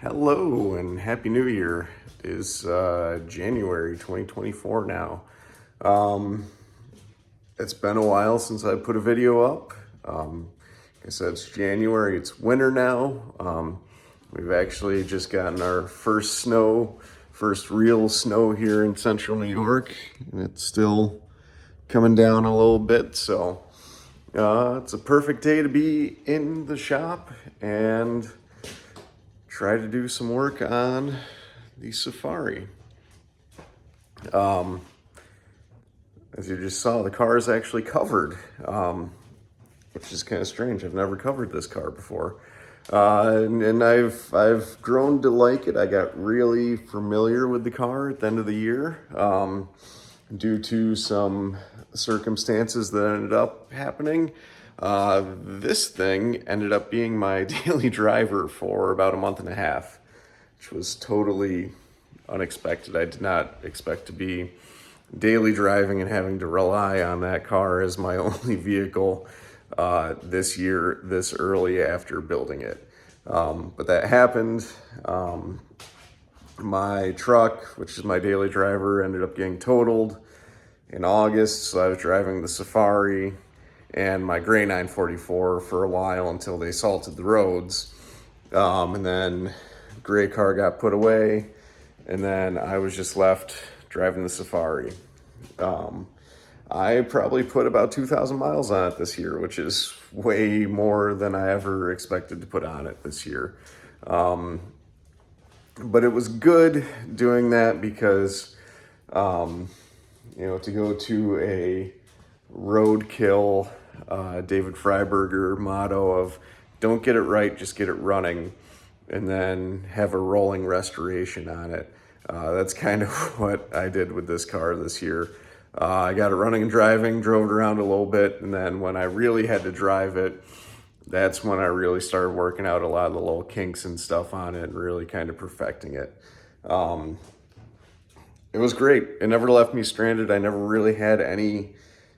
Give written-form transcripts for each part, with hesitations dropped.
Hello and Happy New Year. It is January 2024 now. Um, it's been a while since I put a video up. Like I said, it's January, it's winter now. We've actually just gotten our first real snow here in central New York, and it's still coming down a little bit. So it's a perfect day to be in the shop and try to do some work on the Safari. As you just saw, the car is actually covered, which is kind of strange. I've never covered this car before. And I've grown to like it. I got really familiar with the car at the end of the year, due to some circumstances that ended up happening. This thing ended up being my daily driver for about a month and a half, which was totally unexpected. I did not expect to be daily driving and having to rely on that car as my only vehicle this year, this early after building it. But that happened. My truck, which is my daily driver, ended up getting totaled in August, so I was driving the Safari and my gray 944 for a while until they salted the roads. And then gray car got put away, and then I was just left driving the Safari. I probably put about 2,000 miles on it this year, which is way more than I ever expected to put on it this year. But it was good doing that because, to go to a roadkill, David Freiberger motto of don't get it right, just get it running, and then have a rolling restoration on it. That's kind of what I did with this car this year. I got it running and driving, drove it around a little bit, and then when I really had to drive it, that's when I really started working out a lot of the little kinks and stuff on it and really kind of perfecting it. It was great. It never left me stranded. I never really had any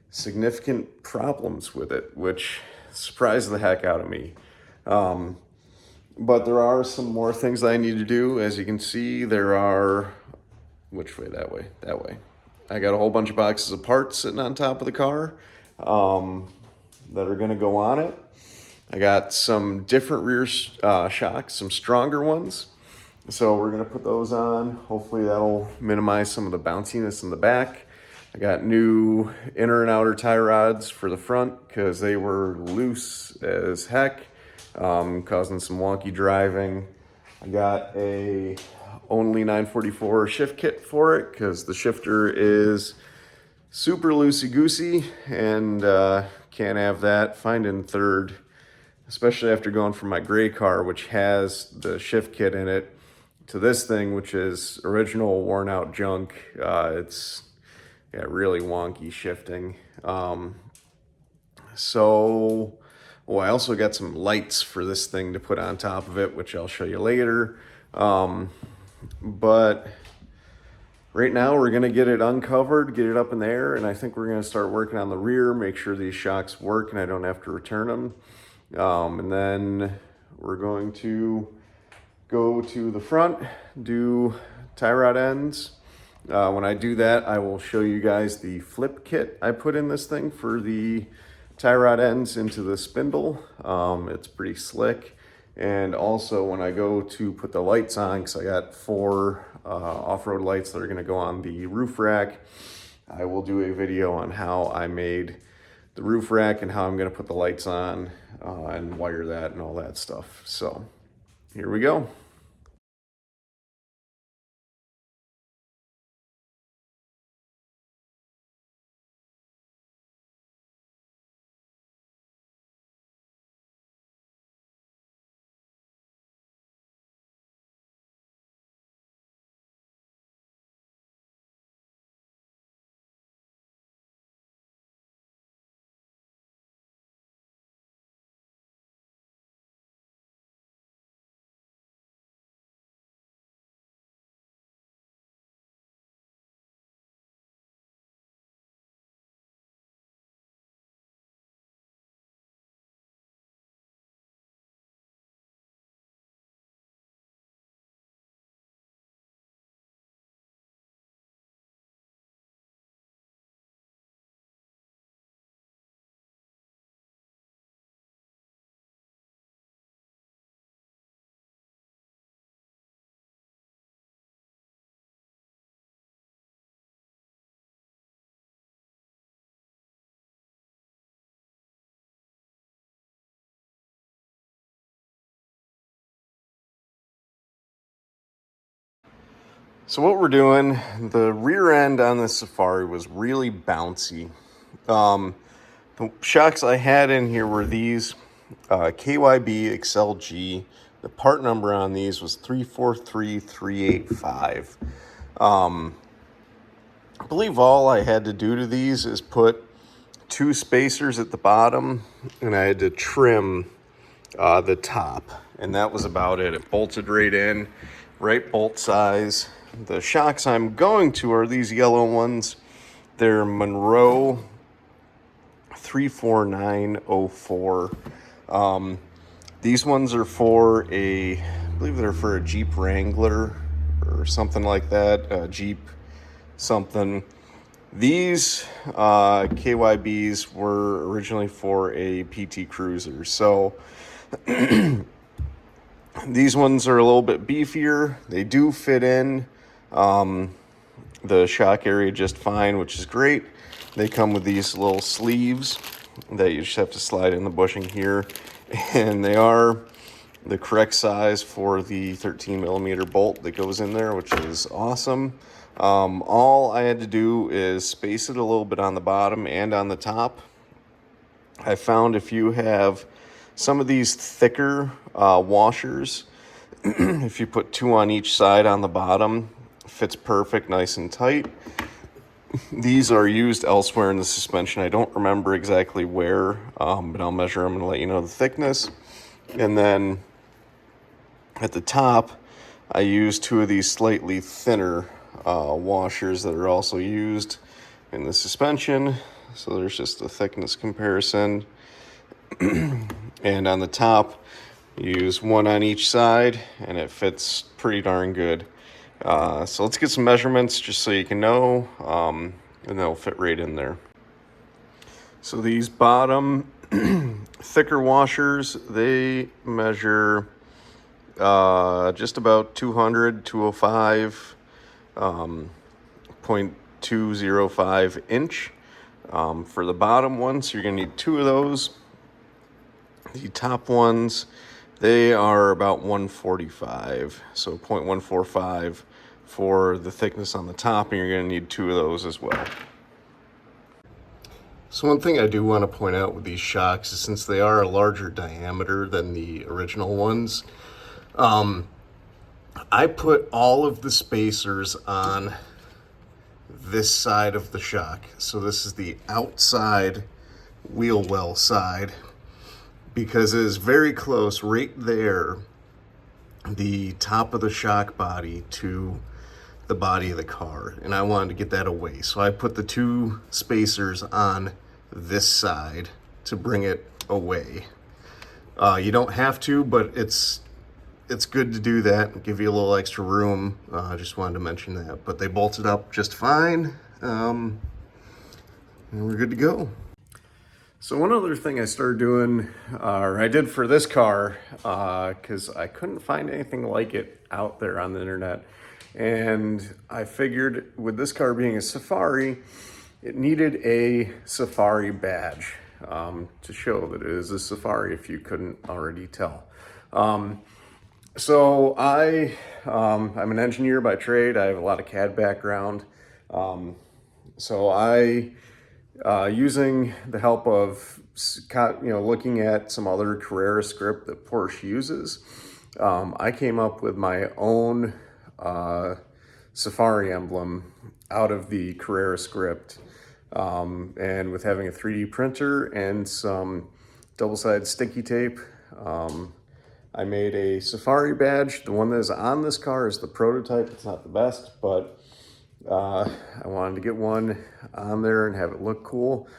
significant problems with it, which surprised the heck out of me. But there are some more things that I need to do. As you can see, there are, which way? That way, that way. I got a whole bunch of boxes of parts sitting on top of the car that are gonna go on it. I got some different rear shocks, some stronger ones. So we're gonna put those on. Hopefully that'll minimize some of the bounciness in the back. I got new inner and outer tie rods for the front because they were loose as heck, causing some wonky driving. I got a only 944 shift kit for it because the shifter is super loosey-goosey and can't have that. Finding third, especially after going from my gray car, which has the shift kit in it, to this thing, which is original worn out junk. It's really wonky shifting. I also got some lights for this thing to put on top of it, which I'll show you later. But right now we're gonna get it uncovered, get it up in the air, and I think we're gonna start working on the rear, make sure these shocks work and I don't have to return them. And then we're going to go to the front, do tie rod ends. When I do that, I will show you guys the flip kit I put in this thing for the tie rod ends into the spindle. It's pretty slick. And also when I go to put the lights on, because I got 4 off-road lights that are gonna go on the roof rack, I will do a video on how I made the roof rack and how I'm gonna put the lights on and wire that and all that stuff. So here we go. So what we're doing, the rear end on this Safari was really bouncy. The shocks I had in here were these KYB Excel G. The part number on these was 343385. I believe all I had to do to these is put 2 spacers at the bottom, and I had to trim the top, and that was about it. It bolted right in, right bolt size. The shocks I'm going to are these yellow ones. They're Monroe 34904. These ones are for I believe they're for a Jeep Wrangler or something like that, a Jeep something. These KYBs were originally for a PT Cruiser, so these ones are a little bit beefier. They do fit in the shock area just fine, which is great. They come with these little sleeves that you just have to slide in the bushing here, and they are the correct size for the 13 millimeter bolt that goes in there, which is awesome. All I had to do is space it a little bit on the bottom and on the top. I found if you have some of these thicker washers, if you put 2 on each side on the bottom, fits perfect, nice and tight. These are used elsewhere in the suspension. I don't remember exactly where, but I'll measure them and let you know the thickness. And then at the top, I used 2 of these slightly thinner washers that are also used in the suspension. So there's just a thickness comparison. And on the top, you use 1 on each side, and it fits pretty darn good. So let's get some measurements just so you can know, and they'll fit right in there. So these bottom thicker washers, they measure just about 205, 0.205 inch for the bottom one. So you're going to need 2 of those. The top ones, they are about 145, so 0.145 for the thickness on the top, and you're going to need 2 of those as well. So one thing I do want to point out with these shocks is, since they are a larger diameter than the original ones, I put all of the spacers on this side of the shock. So this is the outside wheel well side, because it is very close right there, the top of the shock body to the body of the car, and I wanted to get that away. So I put the 2 spacers on this side to bring it away. You don't have to, but it's good to do that and give you a little extra room. I just wanted to mention that. But they bolted up just fine, and we're good to go. So one other thing I started doing, or I did for this car, because I couldn't find anything like it out there on the internet. And I figured with this car being a Safari, it needed a Safari badge to show that it is a Safari, if you couldn't already tell. So I'm an engineer by trade. I have a lot of CAD background. So I, using the help of, looking at some other Carrera script that Porsche uses, I came up with my own Safari emblem out of the Carrera script. And with having a 3D printer and some double-sided sticky tape, I made a Safari badge. The one that is on this car is the prototype. It's not the best, but I wanted to get one on there and have it look cool.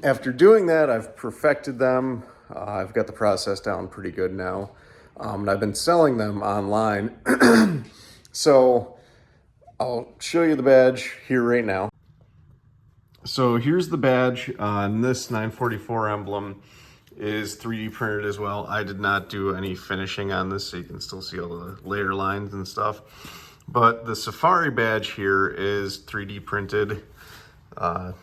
After doing that, I've perfected them. I've got the process down pretty good now. And I've been selling them online. So I'll show you the badge here right now. So here's the badge. And this 944 emblem is 3D printed as well. I did not do any finishing on this, so you can still see all the layer lines and stuff. But the Safari badge here is 3D printed. It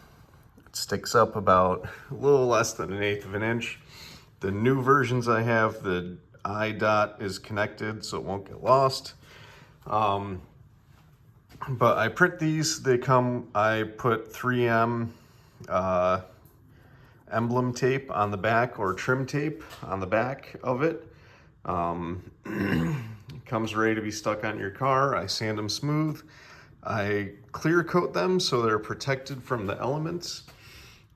sticks up about a little less than 1/8 of an inch. The new versions I have, the eye dot is connected so it won't get lost. But I print these. They come, I put 3M emblem tape on the back, or trim tape on the back of it. It comes ready to be stuck on your car. I sand them smooth. I clear coat them so they're protected from the elements.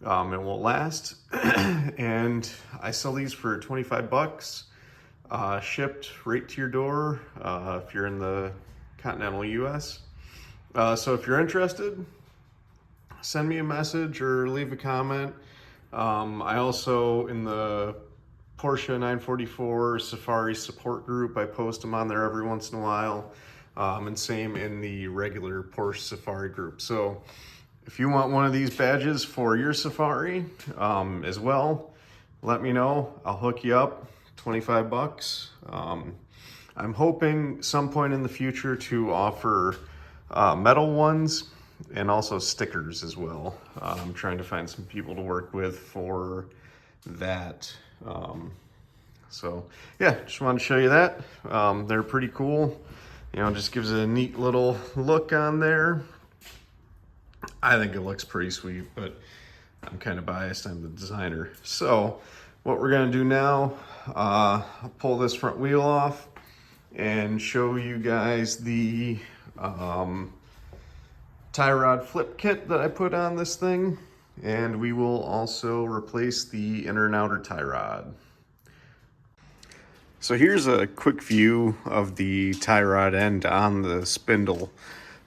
It won't last. And I sell these for 25 bucks, shipped right to your door if you're in the continental US. So if you're interested, send me a message or leave a comment. I also, in the Porsche 944 Safari support group, I post them on there every once in a while. And same in the regular Porsche Safari group. So if you want one of these badges for your Safari as well, let me know. I'll hook you up, 25 bucks. I'm hoping some point in the future to offer metal ones and also stickers as well. I'm trying to find some people to work with for that. So yeah, just wanted to show you that. They're pretty cool. You know, just gives it a neat little look on there. I think it looks pretty sweet, but I'm kind of biased. I'm the designer. So what we're gonna do now, I'll pull this front wheel off and show you guys the tie rod flip kit that I put on this thing. And we will also replace the inner and outer tie rod. So here's a quick view of the tie rod end on the spindle.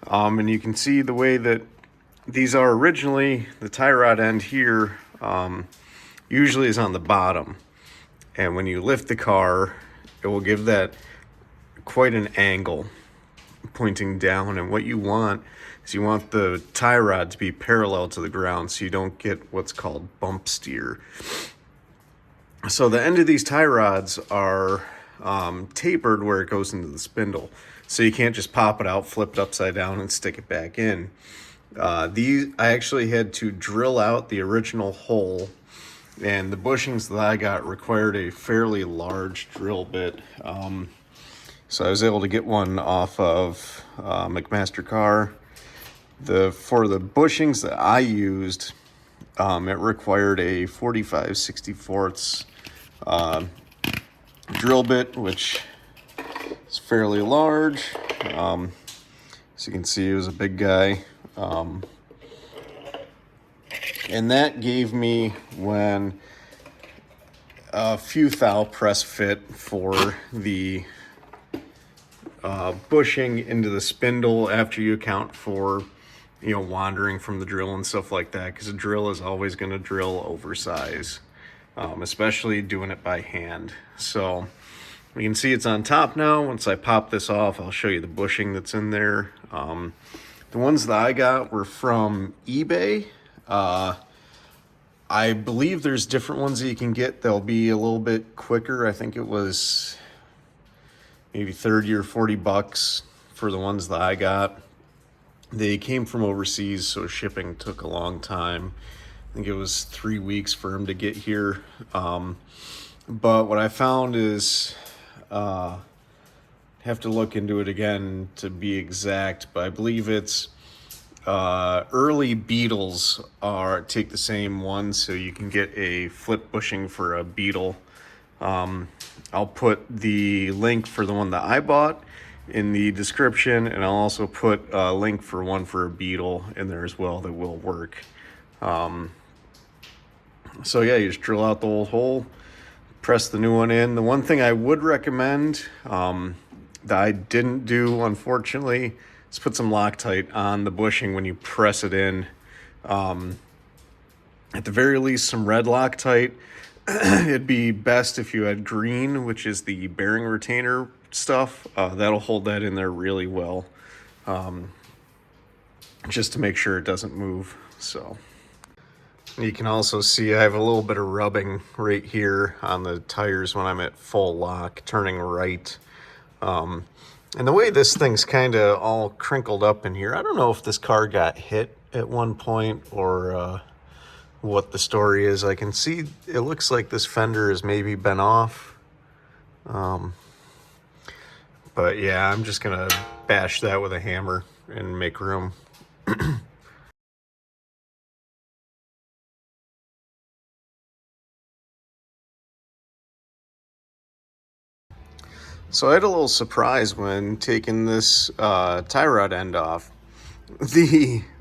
And you can see the way that these are originally, the tie rod end here usually is on the bottom. And when you lift the car, it will give that quite an angle pointing down. And what you want is you want the tie rod to be parallel to the ground so you don't get what's called bump steer. So the end of these tie rods are tapered where it goes into the spindle. So you can't just pop it out, flip it upside down, and stick it back in. I actually had to drill out the original hole, and the bushings that I got required a fairly large drill bit. So I was able to get one off of McMaster Car. For the bushings that I used, it required a 45/64 drill bit, which is fairly large. As you can see, it was a big guy. And that gave me a few thou press fit for the bushing into the spindle after you account for, you know, wandering from the drill and stuff like that, because a drill is always going to drill oversize, especially doing it by hand. So you can see it's on top now. Once I pop this off, I'll show you the bushing that's in there. The ones that I got were from eBay. I believe there's different ones that you can get. They'll be a little bit quicker. I think it was maybe 30 or 40 bucks for the ones that I got. They came from overseas, so shipping took a long time. I think it was 3 weeks for them to get here. But what I found is, have to look into it again to be exact, but I believe it's early Beetles take the same one, so you can get a flip bushing for a Beetle. I'll put the link for the one that I bought in the description, and I'll also put a link for one for a Beetle in there as well that will work. So yeah, you just drill out the old hole, press the new one in. The one thing I would recommend that I didn't do, unfortunately, is put some Loctite on the bushing when you press it in. At the very least, some red Loctite. It'd be best if you had green, which is the bearing retainer stuff. That'll hold that in there really well, just to make sure it doesn't move. So you can also see I have a little bit of rubbing right here on the tires when I'm at full lock, turning right. And the way this thing's kind of all crinkled up in here, I don't know if this car got hit at one point or what the story is. I can see it looks like this fender has maybe been off. But But yeah, I'm just gonna bash that with a hammer and make room. So I had a little surprise when taking this tie rod end off.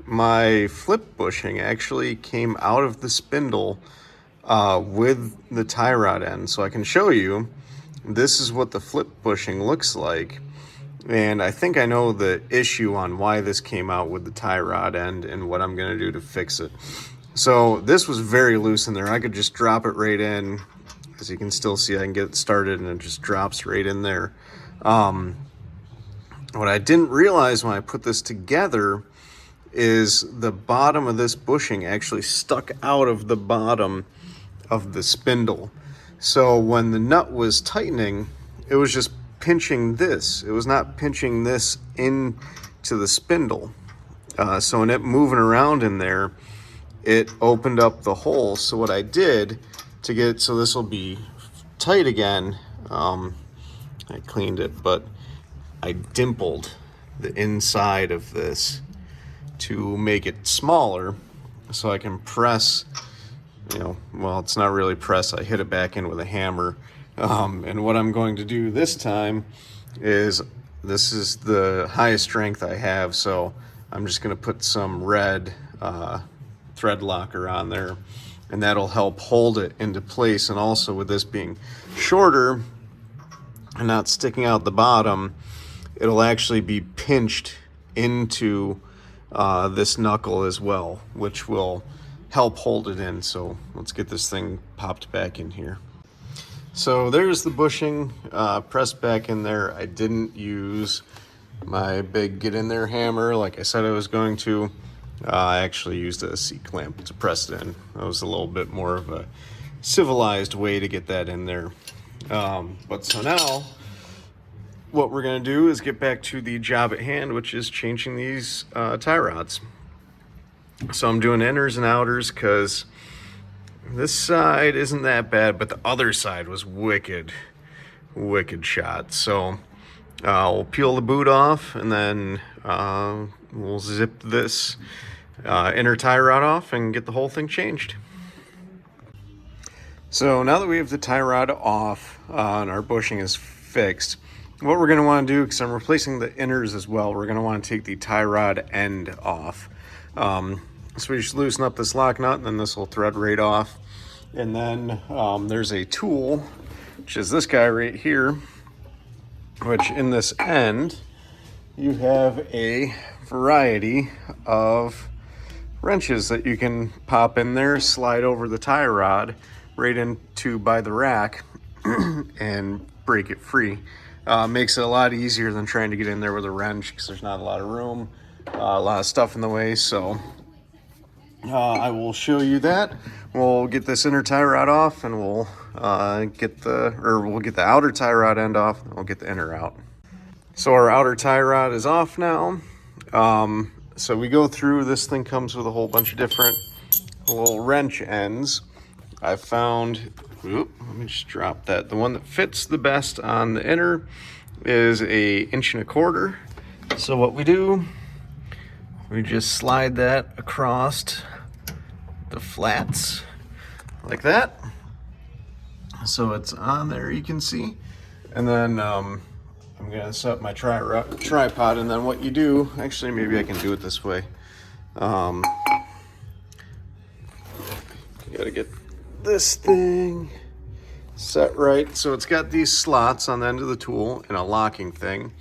My flip bushing actually came out of the spindle with the tie rod end. So I can show you, this is what the flip bushing looks like. And I think I know the issue on why this came out with the tie rod end and what I'm gonna do to fix it. So this was very loose in there. I could just drop it right in. As you can still see, I can get it started and it just drops right in there. What I didn't realize when I put this together is the bottom of this bushing actually stuck out of the bottom of the spindle. So when the nut was tightening, it was just pinching this. It was not pinching this into the spindle. So in it moving around in there, it opened up the hole. So what I did to get it so this will be tight again, I cleaned it, but I dimpled the inside of this to make it smaller so I can press, well, it's not really press, I hit it back in with a hammer. And what I'm going to do this time is, this is the highest strength I have, so I'm just going to put some red thread locker on there, and that'll help hold it into place. And also with this being shorter and not sticking out the bottom, it'll actually be pinched into this knuckle as well, which will help hold it in. So let's get this thing popped back in here. So there's the bushing pressed back in there. I didn't use my big get in there hammer like I said I was going to. I actually used a C-clamp to press it in. That was a little bit more of a civilized way to get that in there. But so now what we're going to do is get back to the job at hand, which is changing these tie rods. So I'm doing inners and outers because this side isn't that bad, but the other side was wicked shot. So we'll peel the boot off, and then we'll zip this inner tie rod off and get the whole thing changed. So now that we have the tie rod off and our bushing is fixed, what we're going to want to do, because I'm replacing the inners as well, we're going to want to take the tie rod end off. So we just loosen up this lock nut, and then this will thread right off. And then there's a tool, which is this guy right here, which in this end, you have a variety of wrenches that you can pop in there, slide over the tie rod right into by the rack and break it free. Makes it a lot easier than trying to get in there with a wrench, because there's not a lot of room, a lot of stuff in the way. So I will show you that. We'll get this inner tie rod off, and we'll get the outer tie rod end off, and we'll get the inner out. So our outer tie rod is off now. So we go through, this thing comes with a whole bunch of different little wrench ends. I found, let me just drop that. The one that fits the best on the inner is 1 1/4 inches. So what we do, we just slide that across the flats like that. So it's on there, you can see. And then I'm gonna set up my tripod, and then what you do, actually maybe I can do it this way. You gotta get this thing set right. So it's got these slots on the end of the tool and a locking thing.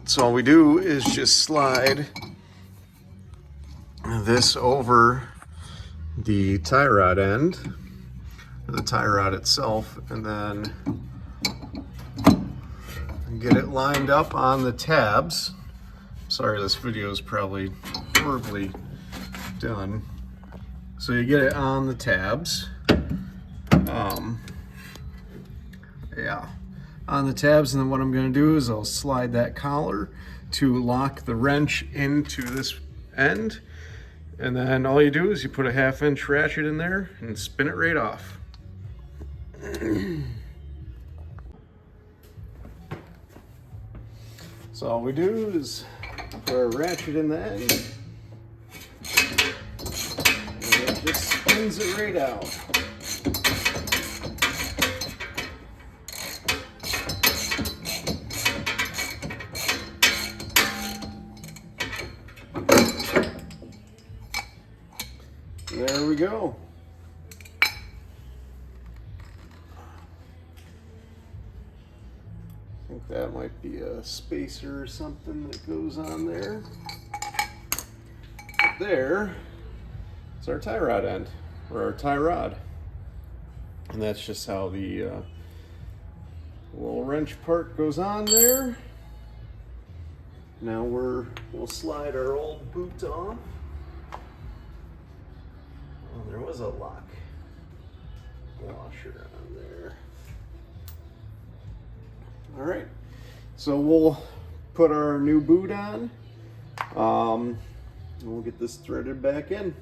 So all we do is just slide this over the tie rod end, the tie rod itself, and then get it lined up on the tabs. Sorry, this video is probably horribly done. So you get it on the tabs. On the tabs, and then what I'm going to do is I'll slide that collar to lock the wrench into this end, and then all you do is you put a 1/2 inch ratchet in there and spin it right off. So all we do is put our ratchet in the end, and it just spins it right out. There we go. I think that might be a spacer or something that goes on there. There is our tie rod end, or our tie rod. And that's just how the little wrench part goes on there. Now we'll slide our old boot off. Oh, there was a lock washer on there. All right, so we'll put our new boot on. And we'll get this threaded back in.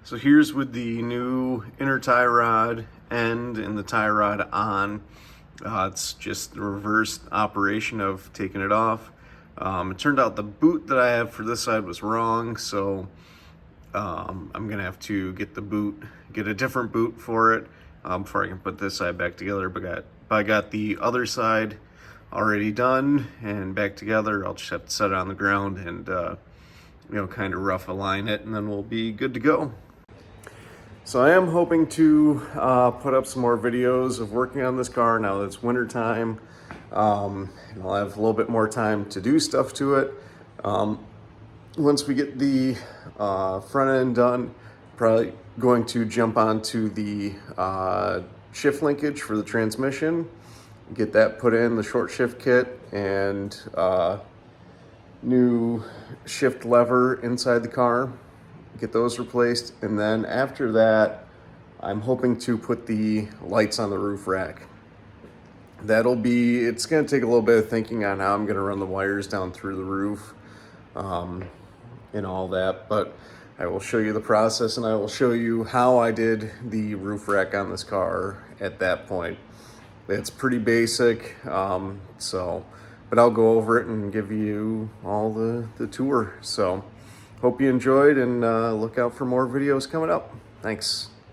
So here's with the new inner tie rod end and the tie rod on. It's just the reverse operation of taking it off. It turned out the boot that I have for this side was wrong, so I'm gonna have to get a different boot for it before I can put this side back together. But I got the other side already done and back together. I'll just have to set it on the ground and kind of rough align it, and then we'll be good to go. So I am hoping to put up some more videos of working on this car now that it's winter time. And I'll have a little bit more time to do stuff to it. Once we get the front end done, probably going to jump onto the shift linkage for the transmission, get that put in, the short shift kit, and new shift lever inside the car, get those replaced. And then after that, I'm hoping to put the lights on the roof rack. It's gonna take a little bit of thinking on how I'm gonna run the wires down through the roof and all that, but I will show you the process, and I will show you how I did the roof rack on this car at that point. It's pretty basic, but I'll go over it and give you all the tour. So hope you enjoyed, and look out for more videos coming up. Thanks.